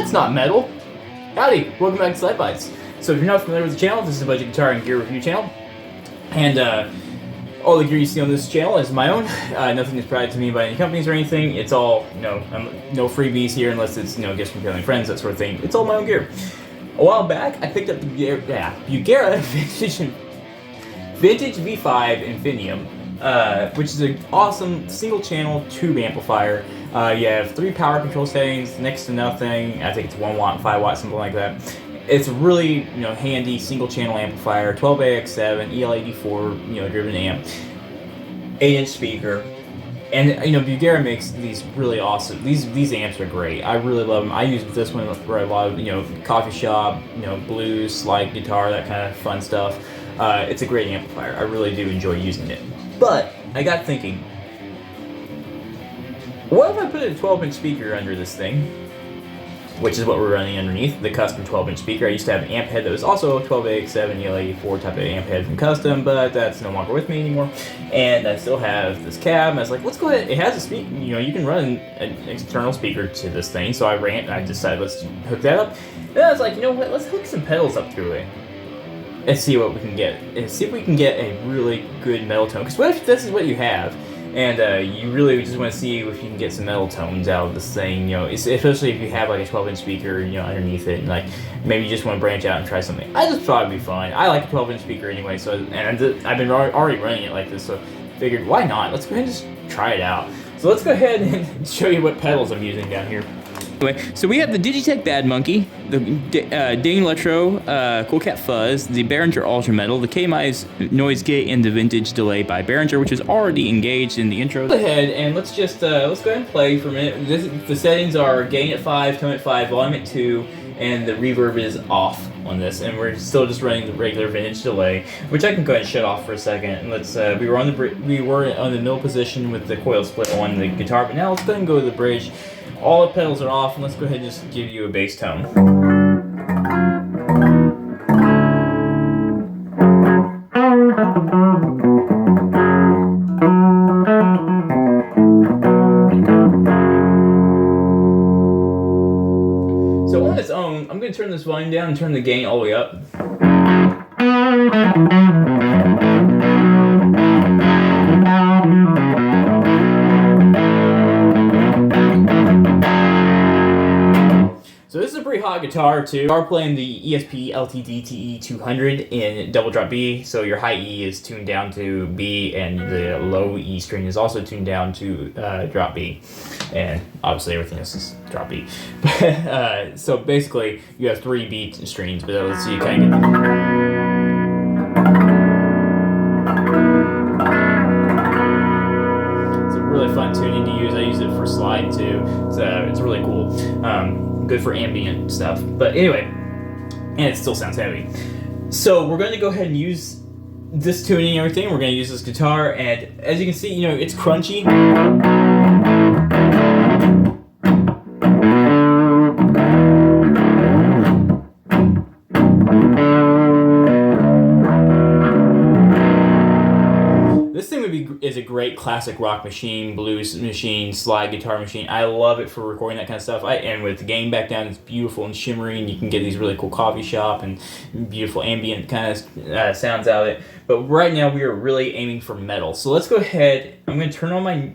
That's not metal. Howdy, welcome back to SlydeBytes. So if you're not familiar with the channel, this is a budget guitar and gear review channel. And all the gear you see on this channel is my own. Nothing is provided to me by any companies or anything. It's all, no freebies here unless it's, gifts from family and friends, that sort of thing. It's all my own gear. A while back, I picked up the Bugera Vintage V5 Infinitum, which is an awesome single-channel tube amplifier. You have 3 power control settings, next to nothing. I think it's 1 watt, 5 watts, something like that. It's a really, handy single-channel amplifier, 12AX7, EL84, driven amp, 8-inch speaker, and Bugera makes these really awesome. These amps are great. I really love them. I use this one for a lot of coffee shop, blues, slide guitar, that kind of fun stuff. It's a great amplifier. I really do enjoy using it. But I got thinking, what if I put a 12-inch speaker under this thing? Which is what we're running underneath, the Kustom 12-inch speaker. I used to have an amp head that was also a 12AX7 EL84 type of amp head from Kustom, but that's no longer with me anymore. And I still have this cab, and I was like, let's go ahead. It has a speaker, you can run an external speaker to this thing. So I decided, let's hook that up. And I was like, what, let's hook some pedals up through it and see what we can get. And see if we can get a really good metal tone. Because what if this is what you have? And you really just want to see if you can get some metal tones out of this thing, especially if you have like a 12-inch speaker, underneath it, and like maybe you just want to branch out and try something. I just thought it'd be fun. I like a 12-inch speaker anyway, so I've been already running it like this, so figured why not? Let's go ahead and just try it out. So let's go ahead and show you what pedals I'm using down here. Anyway, so we have the DigiTech Bad Monkey, the Danelectro Cool Cat Fuzz, the Behringer Ultra Metal, the Kmise Noise Gate, and the Vintage Delay by Behringer, which is already engaged in the intro. Go ahead and let's go ahead and play for a minute. The settings are gain at 5, tone at 5, volume at 2, and the reverb is off on this, and we're still just running the regular Vintage Delay, which I can go ahead and shut off for a second. And let's we were on the middle position with the coil split on the guitar, but now let's go ahead and go to the bridge. All the pedals are off, and let's go ahead and just give you a bass tone. So on its own, I'm going to turn this volume down and turn the gain all the way up. So this is a pretty hot guitar too. We are playing the ESP LTD TE200 in double drop B, so your high E is tuned down to B, and the low E string is also tuned down to drop B, and obviously everything else is drop B. So basically, you have 3 B strings, but let's see, you kind of get it's a really fun tuning to use. I use it for slide too. It's really cool. Good for ambient stuff, but anyway, and it still sounds heavy. So we're going to go ahead and use this tuning and everything. We're going to use this guitar, and as you can see, it's crunchy. This thing is a great classic rock machine, blues machine, slide guitar machine. I love it for recording that kind of stuff. And with the gain back down, it's beautiful and shimmery, and you can get these really cool coffee shop and beautiful ambient kind of sounds out of it. But right now we are really aiming for metal. So let's go ahead. I'm going to turn on my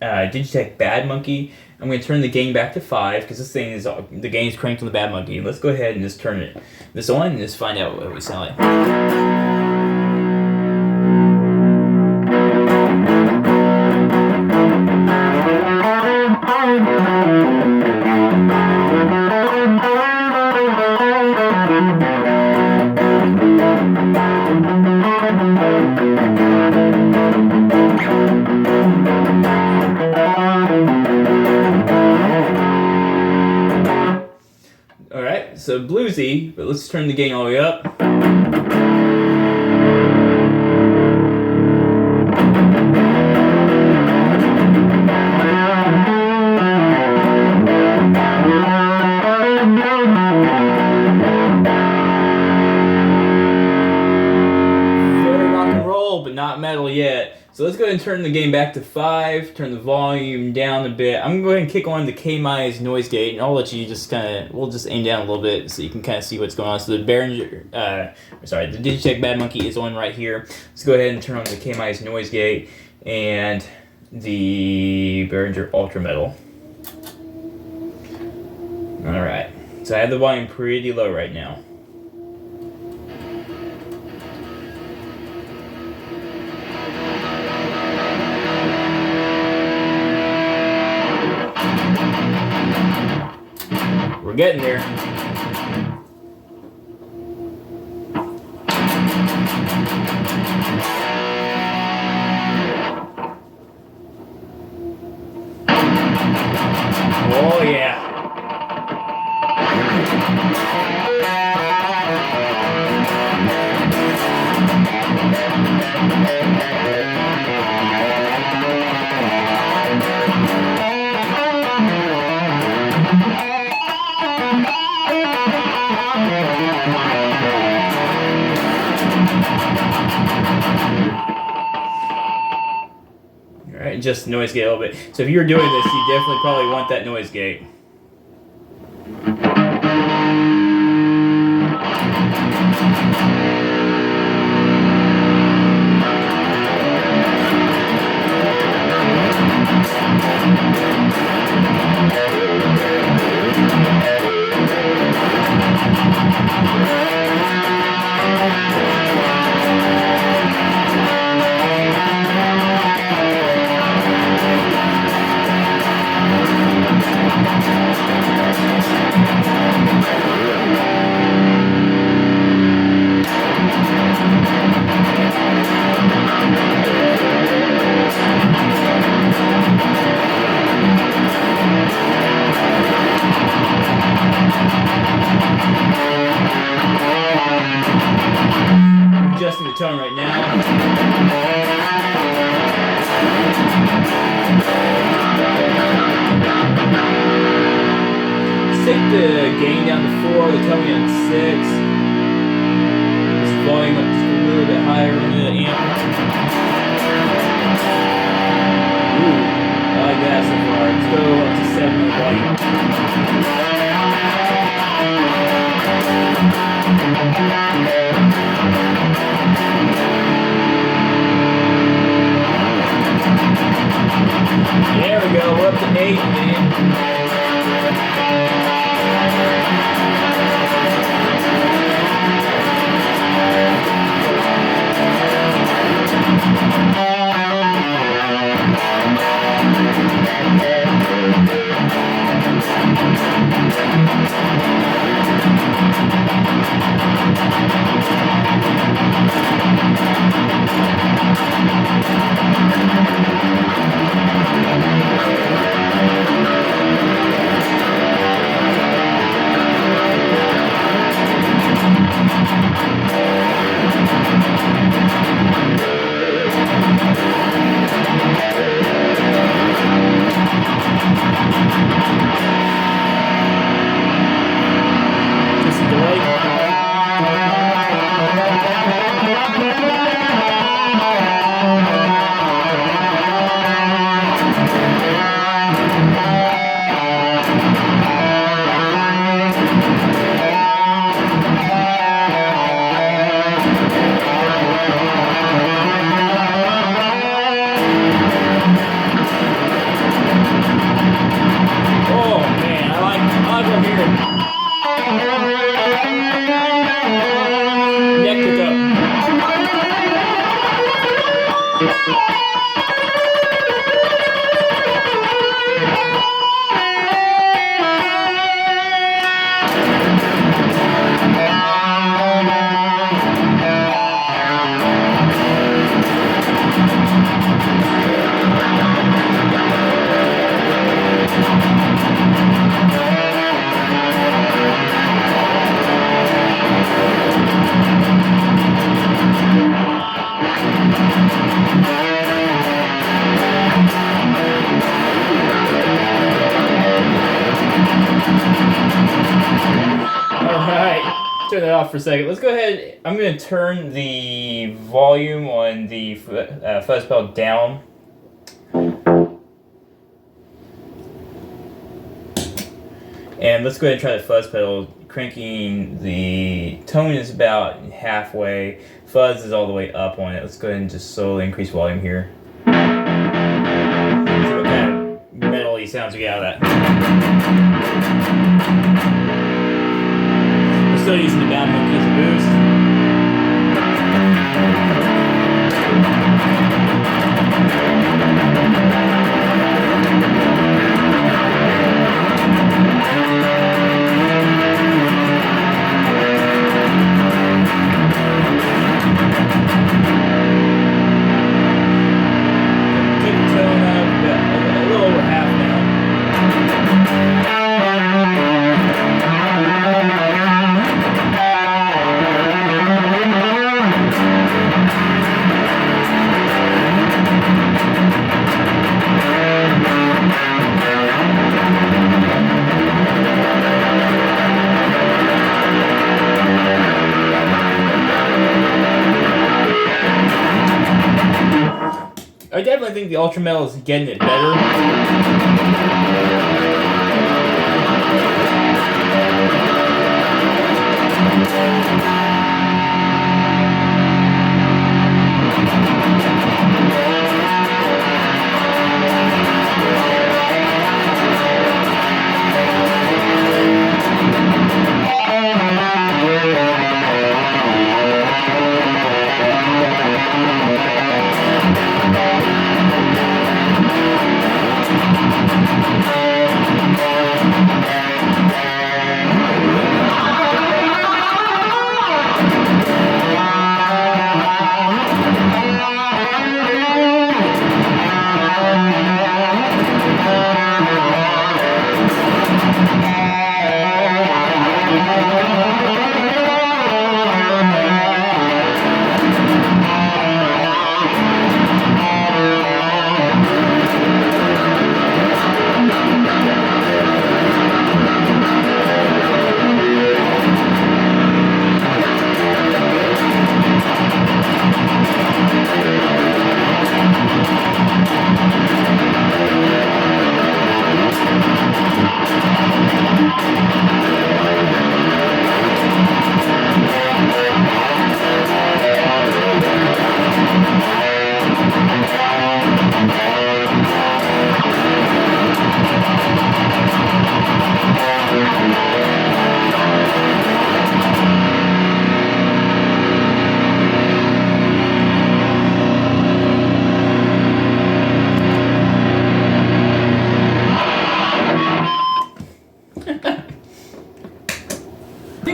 DigiTech Bad Monkey. I'm going to turn the gain back to 5 because this thing is the gain is cranked on the Bad Monkey. Let's go ahead and just turn this on and just find out what we sound like. Alright, so bluesy, but let's turn the gain all the way up. Very rock and roll. gold, but not metal yet. So let's go ahead and turn the gain back to 5, turn the volume down a bit. I'm going to go ahead and kick on the Kmise noise gate, and I'll let you just we'll just aim down a little bit so you can kind of see what's going on. So the Behringer, the DigiTech Bad Monkey is on right here. Let's go ahead and turn on the Kmise noise gate and the Behringer Ultra Metal. Alright, so I have the volume pretty low right now. We're getting there. Oh yeah. Alright, just noise gate a little bit. So if you were doing this, you definitely probably want that noise gate. Adjusting the tone right now. Stick the gain down to 4, the tone down to 6. This volume up just a little bit higher on the amp. Ooh, I like that so far. Let's go up to 7 on the volume. There we go, we're up to 8, man. turn that off for a second. Let's go ahead. I'm going to turn the volume on the fuzz pedal down. And let's go ahead and try the fuzz pedal. Cranking the tone is about halfway. Fuzz is all the way up on it. Let's go ahead and just slowly increase volume here. See what kind of metal-y sounds we get out of that. We're still using the down monkey as a boost. I definitely think the Ultra Metal is getting it better.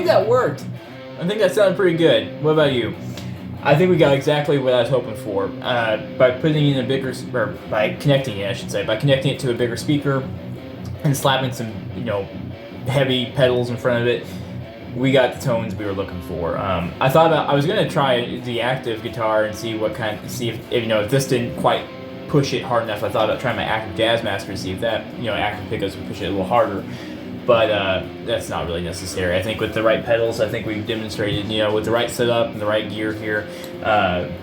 That worked. I think that sounded pretty good. What about you? I think we got exactly what I was hoping for. By putting in a bigger, or by connecting it, I should say, by connecting it to a bigger speaker and slapping some, heavy pedals in front of it, we got the tones we were looking for. I was gonna try the active guitar and see if this didn't quite push it hard enough. I thought about trying my active Jazzmaster to see if that, active pickups would push it a little harder. But that's not really necessary. I think with the right pedals, I think we've demonstrated, with the right setup and the right gear here,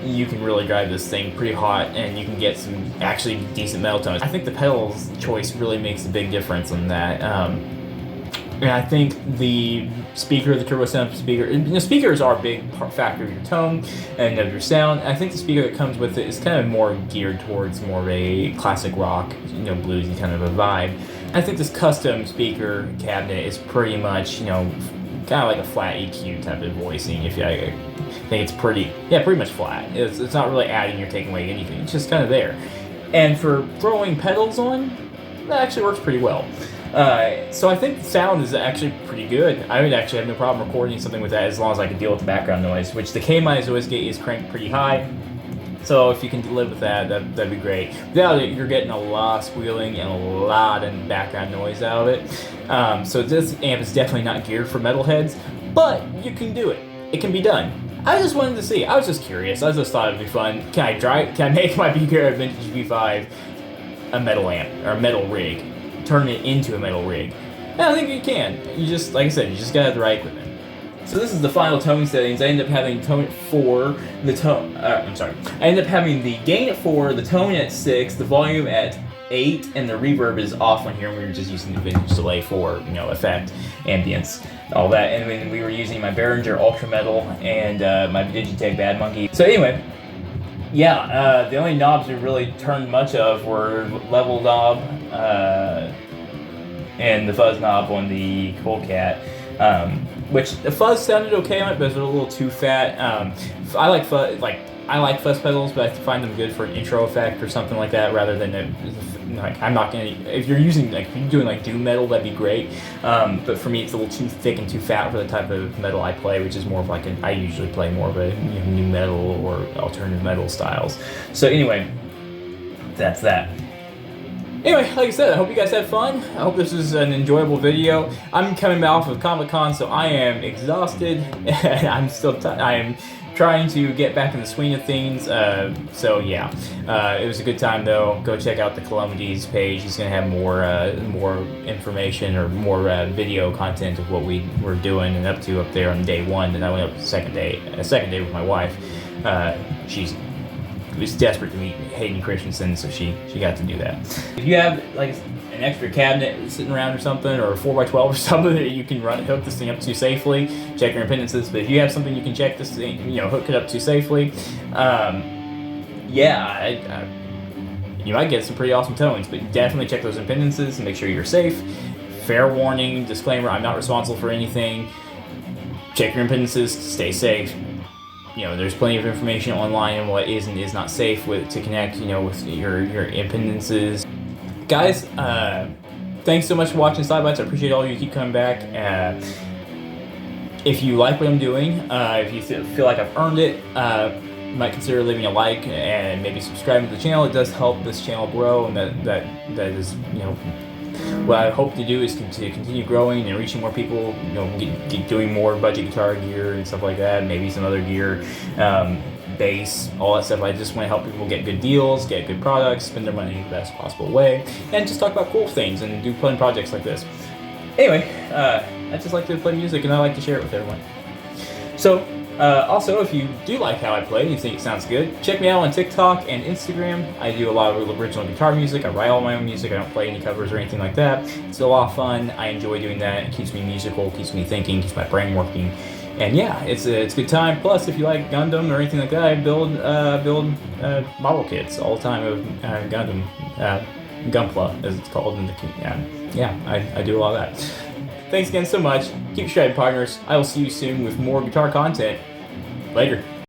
you can really drive this thing pretty hot and you can get some actually decent metal tones. I think the pedals choice really makes a big difference in that. And I think the speaker, the turbo sound speaker, speakers are a big factor of your tone and of your sound. I think the speaker that comes with it is kind of more geared towards more of a classic rock, bluesy kind of a vibe. I think this custom speaker cabinet is pretty much, kind of like a flat EQ type of voicing. I think it's pretty much flat. It's not really adding or taking away anything. It's just kind of there. And for throwing pedals on, that actually works pretty well. So I think the sound is actually pretty good. I would actually have no problem recording something with that as long as I can deal with the background noise, which the Kmise noise gate is cranked pretty high. So if you can live with that, that'd be great. Without it, you're getting a lot of squealing and a lot of background noise out of it. So this amp is definitely not geared for metalheads, but you can do it. It can be done. I just wanted to see. I was just curious. I just thought it'd be fun. Can I make my Bugera Vintage V5 a metal amp or a metal rig? Turn it into a metal rig? And I think you can. You just, like I said, you just gotta have the right equipment. So this is the final tone settings. I ended up having tone at 4, the tone. I ended up having the gain at 4, the tone at 6, the volume at 8, and the reverb is off on here. And we were just using the vintage delay for effect, ambience, all that. And then we were using my Behringer Ultra Metal and my DigiTech Bad Monkey. So anyway, yeah, the only knobs we really turned much of were level knob and the fuzz knob on the Cat. Which the fuzz sounded okay on it, but it was a little too fat. I like fuzz pedals, but I find them good for an intro effect or something like that, rather than I'm not gonna. If you're doing doom metal, that'd be great. But for me, it's a little too thick and too fat for the type of metal I play, which is more of I usually play more of a new metal or alternative metal styles. So anyway, that's that. Anyway, like I said, I hope you guys had fun. I hope this is an enjoyable video. I'm coming off of Comic-Con, so I am exhausted. I am trying to get back in the swing of things. So yeah, it was a good time though. Go check out the Calamities page. He's gonna have more information or more video content of what we were doing and up there on day 1. And I went up the second day with my wife. She was desperate to meet Hayden Christensen, so she got to do that. If you have an extra cabinet sitting around or something, or a 4x12 or something that you can hook this thing up to safely, check your impedances. But if you have something you can check this thing, hook it up to safely, you might get some pretty awesome tones. But definitely check those impedances and make sure you're safe. Fair warning, disclaimer: I'm not responsible for anything. Check your impedances, stay safe. There's plenty of information online on what is and is not safe to connect, with your impedances. Guys, thanks so much for watching SlydeBytes. I appreciate all of you keep coming back. If you like what I'm doing, if you feel like I've earned it, you might consider leaving a like and maybe subscribing to the channel. It does help this channel grow, and that is, what I hope to do is continue growing and reaching more people, get doing more budget guitar gear and stuff like that, maybe some other gear, bass, all that stuff. I just want to help people get good deals, get good products, spend their money the best possible way, and just talk about cool things and do fun projects like this. Anyway, I just like to play music and I like to share it with everyone. So, also, if you do like how I play and you think it sounds good, check me out on TikTok and Instagram. I do a lot of original guitar music. I write all my own music. I don't play any covers or anything like that. It's a lot of fun. I enjoy doing that. It keeps me musical, keeps me thinking, keeps my brain working. And yeah, it's a good time. Plus, if you like Gundam or anything like that, I build model kits all the time of Gundam, Gunpla as it's called. I do a lot of that. Thanks again so much. Keep shredding, partners. I will see you soon with more guitar content. Later.